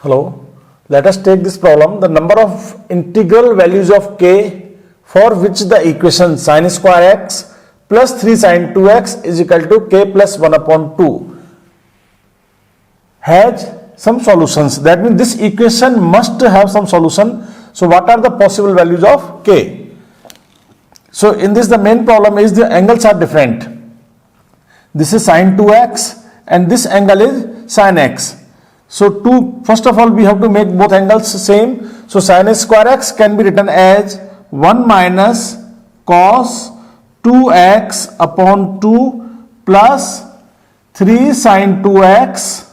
Hello, let us take this problem. The number of integral values of k for which the equation sin square x plus 3 sin 2x is equal to k plus 1 upon 2 has some solutions. That means this equation must have some solution. So what are the possible values of k? So in this the main problem is the angles are different. This is sin 2x and this angle is sin x. So first of all we have to make both angles same. So sin square x can be written as 1 minus cos 2x upon 2 plus 3 sin 2x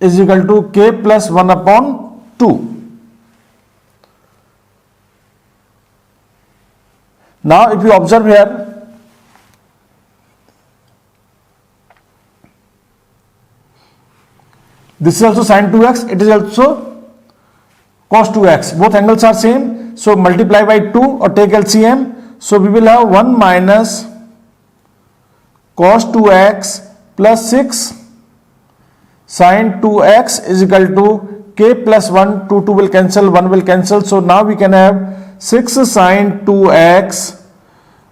is equal to k plus 1 upon 2. Now if you observe here, this is also sin 2x, it is also cos 2x, both angles are same, so multiply by 2 or take LCM. So we will have 1 minus cos 2x plus 6 sin 2x is equal to k plus 1, 2 will cancel, 1 will cancel. So now we can have 6 sin 2x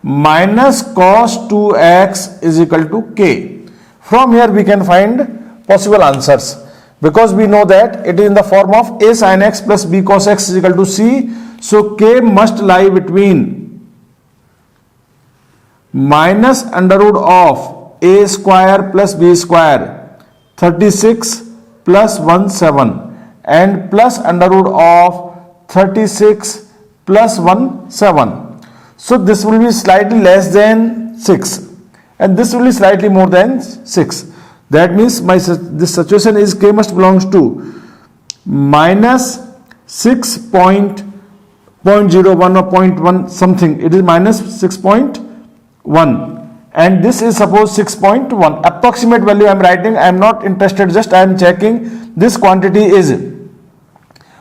minus cos 2x is equal to k. From here we can find possible answers, because we know that it is in the form of a sin x plus b cos x is equal to c. So k must lie between minus under root of a square plus b square 36 plus 1 7 and plus under root of 36 plus 1 7. So this will be slightly less than 6 and this will be slightly more than 6. That means this situation is k must belongs to minus 6.01 or 0.1 something. It is minus 6.1 and this is suppose 6.1. Approximate value I am writing. I am not interested, just I am checking. This quantity is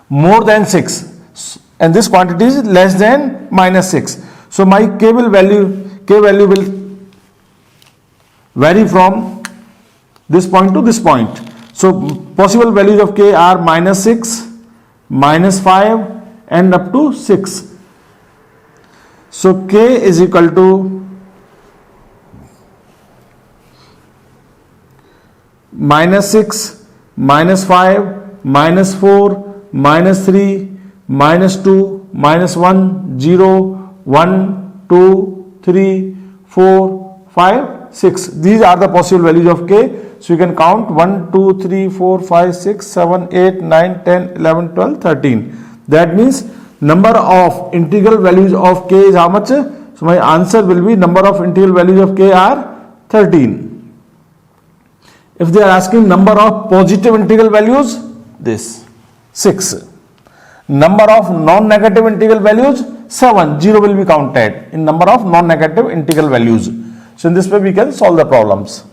more than 6 and this quantity is less than minus 6. So my k value will vary from this point to this point. So possible values of k are minus 6, minus 5 and up to 6. So k is equal to minus 6, minus 5, minus 4, minus 3, minus 2, minus 1, 0, 1, 2, 3, 4, 5, 6. These are the possible values of k. So you can count 1, 2, 3, 4, 5, 6, 7, 8, 9, 10, 11, 12, 13. That means number of integral values of k is how much? So my answer will be number of integral values of k are 13. If they are asking number of positive integral values, this 6. Number of non-negative integral values, 7. 0 will be counted in number of non-negative integral values. So in this way we can solve the problems.